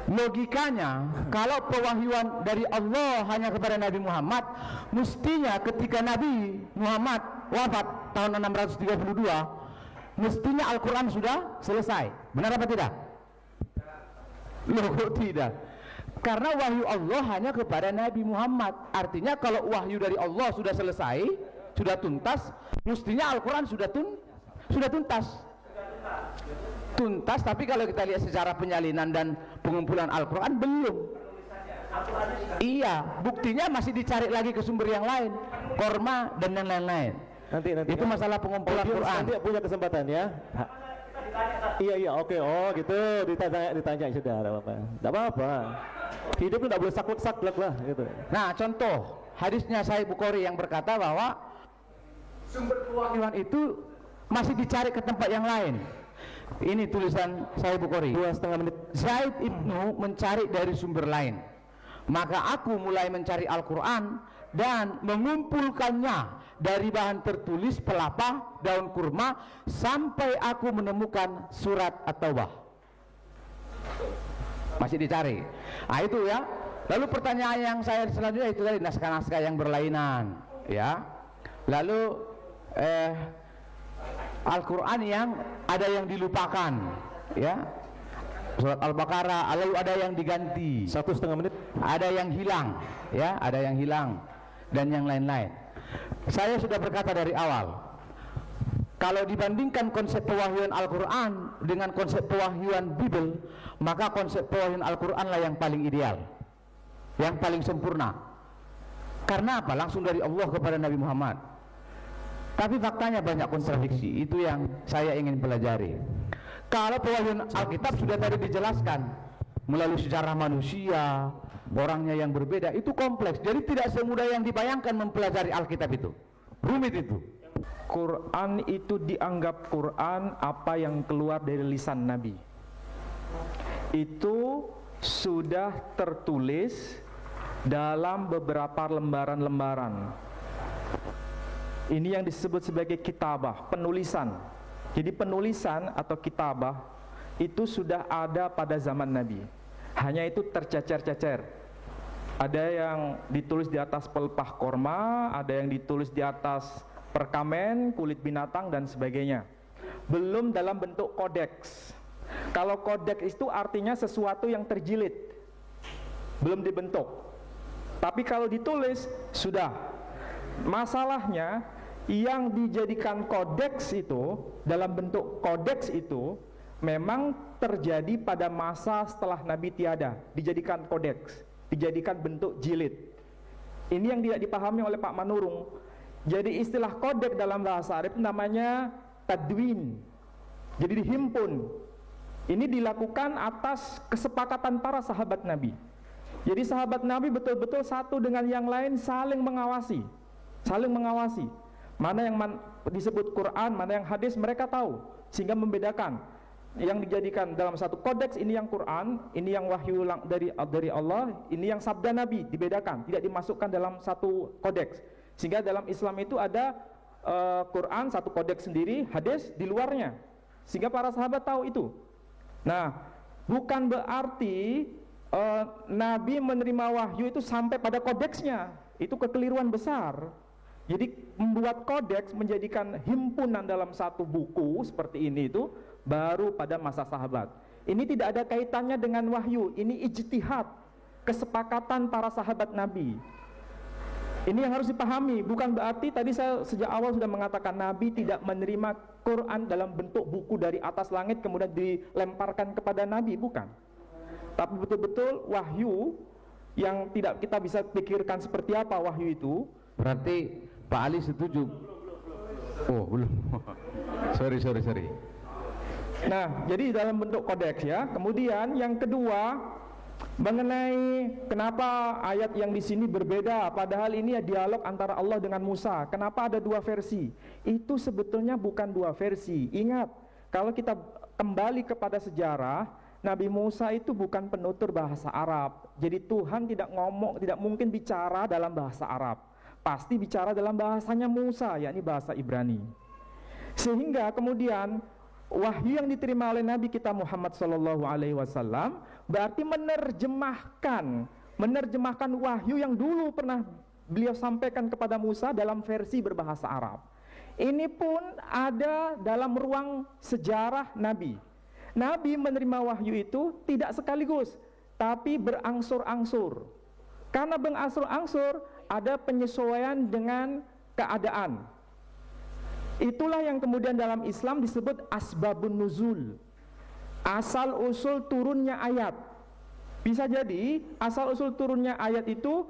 Logikanya, kalau pewahyuan dari Allah hanya kepada Nabi Muhammad, mestinya ketika Nabi Muhammad wafat tahun 632, mestinya Al-Quran sudah selesai. Benar apa tidak? Loh, kok tidak? Karena wahyu Allah hanya kepada Nabi Muhammad. Artinya kalau wahyu dari Allah sudah selesai, sudah tuntas, mestinya Al-Quran sudah tuntas. Tuntas, tapi kalau kita lihat secara penyalinan dan pengumpulan Al-Quran belum. Iya, buktinya masih dicari lagi ke sumber yang lain, korma dan yang lain-lain. Nanti itu masalah pengumpulan Quran. Nanti punya kesempatan ya. Iya, oke. Oh gitu, ditanya sudah, tidak apa-apa. Hidup tidak boleh saklek lah gitu. Nah, contoh hadisnya Sahih Bukhari yang berkata bahwa sumber pewahyuan itu masih dicari ke tempat yang lain. Ini tulisan Sahih Bukhari. 2,5 menit. Zaid ibnu mencari dari sumber lain, maka aku mulai mencari Al-Quran dan mengumpulkannya dari bahan tertulis pelapa, daun kurma, sampai aku menemukan surat At-Taubah. Masih dicari. Nah itu ya. Lalu pertanyaan yang saya selanjutnya itu tadi, naskah-naskah yang berlainan, ya. Lalu Al-Quran yang ada yang dilupakan, ya, surat Al-Baqarah, lalu ada yang diganti 1,5 menit, ada yang hilang, ya, ada yang hilang dan yang lain-lain. Saya sudah berkata dari awal, kalau dibandingkan konsep pewahyuan Al-Quran dengan konsep pewahyuan Bible, maka konsep pewahyuan Al-Quran lah yang paling ideal, yang paling sempurna. Karena apa? Langsung dari Allah kepada Nabi Muhammad. Tapi faktanya banyak kontradiksi. Itu yang saya ingin pelajari. Kalau pewahyuan Alkitab sudah tadi dijelaskan melalui sejarah manusia, orangnya yang berbeda, itu kompleks. Jadi tidak semudah yang dibayangkan mempelajari Alkitab itu. Rumit itu. Quran itu dianggap Quran apa yang keluar dari lisan Nabi. Itu sudah tertulis dalam beberapa lembaran-lembaran. Ini yang disebut sebagai kitabah, penulisan. Jadi penulisan atau kitabah itu sudah ada pada zaman Nabi. Hanya itu tercecer-cecer. Ada yang ditulis di atas pelepah korma, ada yang ditulis di atas perkamen, kulit binatang dan sebagainya. Belum dalam bentuk kodeks. Kalau kodeks itu artinya sesuatu yang terjilid, belum dibentuk. Tapi kalau ditulis sudah. Masalahnya yang dijadikan kodeks itu, dalam bentuk kodeks itu memang terjadi pada masa setelah Nabi tiada, dijadikan kodeks, dijadikan bentuk jilid. Ini yang tidak dipahami oleh Pak Manurung. Jadi istilah kodeks dalam bahasa Arab namanya tadwin. Jadi dihimpun. Ini dilakukan atas kesepakatan para sahabat Nabi. Jadi sahabat Nabi betul-betul satu dengan yang lain saling mengawasi. Saling mengawasi. Mana yang disebut Quran, mana yang hadis, mereka tahu, sehingga membedakan. Yang dijadikan dalam satu kodeks, ini yang Quran, ini yang wahyu dari Allah, ini yang sabda Nabi, dibedakan, tidak dimasukkan dalam satu kodeks. Sehingga dalam Islam itu ada Quran satu kodeks sendiri, hadis di luarnya, sehingga para sahabat tahu itu. Nah, bukan berarti Nabi menerima wahyu itu sampai pada kodeksnya. Itu kekeliruan besar. Jadi membuat kodeks, menjadikan himpunan dalam satu buku seperti ini itu baru pada masa sahabat. Ini tidak ada kaitannya dengan wahyu, ini ijtihad, kesepakatan para sahabat Nabi. Ini yang harus dipahami, bukan berarti tadi saya sejak awal sudah mengatakan Nabi tidak menerima Quran dalam bentuk buku dari atas langit kemudian dilemparkan kepada Nabi, bukan. Tapi betul-betul wahyu yang tidak kita bisa pikirkan seperti apa wahyu itu. Berarti Pak Ali setuju? Oh belum. sorry. Nah, jadi dalam bentuk kodeks ya. Kemudian yang kedua mengenai kenapa ayat yang di sini berbeda, padahal ini ya dialog antara Allah dengan Musa. Kenapa ada dua versi? Itu sebetulnya bukan dua versi. Ingat, kalau kita kembali kepada sejarah, Nabi Musa itu bukan penutur bahasa Arab. Jadi Tuhan tidak mungkin bicara dalam bahasa Arab. Pasti bicara dalam bahasanya Musa, yakni bahasa Ibrani. Sehingga kemudian wahyu yang diterima oleh Nabi kita Muhammad sallallahu alaihi wasallam berarti menerjemahkan wahyu yang dulu pernah beliau sampaikan kepada Musa dalam versi berbahasa Arab. Ini pun ada dalam ruang sejarah Nabi. Nabi menerima wahyu itu tidak sekaligus, tapi berangsur-angsur. Karena berangsur-angsur ada penyesuaian dengan keadaan. Itulah yang kemudian dalam Islam disebut asbabun nuzul, asal usul turunnya ayat. Bisa jadi asal usul turunnya ayat itu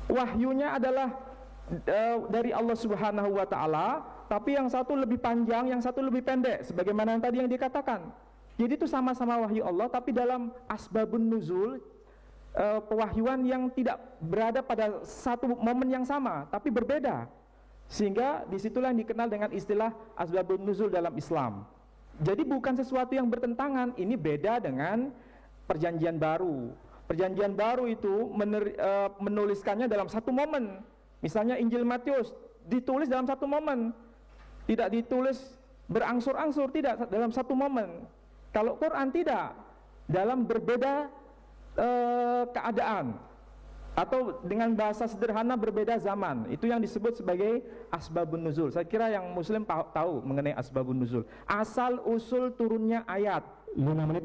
wahyunya adalah dari Allah Subhanahu wa taala, tapi yang satu lebih panjang, yang satu lebih pendek, sebagaimana yang tadi yang dikatakan. Jadi itu sama-sama wahyu Allah, tapi dalam asbabun nuzul, pewahyuan yang tidak berada pada satu momen yang sama, tapi berbeda. Sehingga disitulah yang dikenal dengan istilah asbabun nuzul dalam Islam. Jadi bukan sesuatu yang bertentangan, ini beda dengan perjanjian baru. Perjanjian baru itu menuliskannya dalam satu momen. Misalnya Injil Matius ditulis dalam satu momen, tidak ditulis berangsur-angsur, tidak, dalam satu momen. Kalau Quran tidak, dalam berbeda keadaan, atau dengan bahasa sederhana berbeda zaman. Itu yang disebut sebagai asbabun nuzul. Saya kira yang muslim tahu mengenai asbabun nuzul, asal usul turunnya ayat. 5 menit.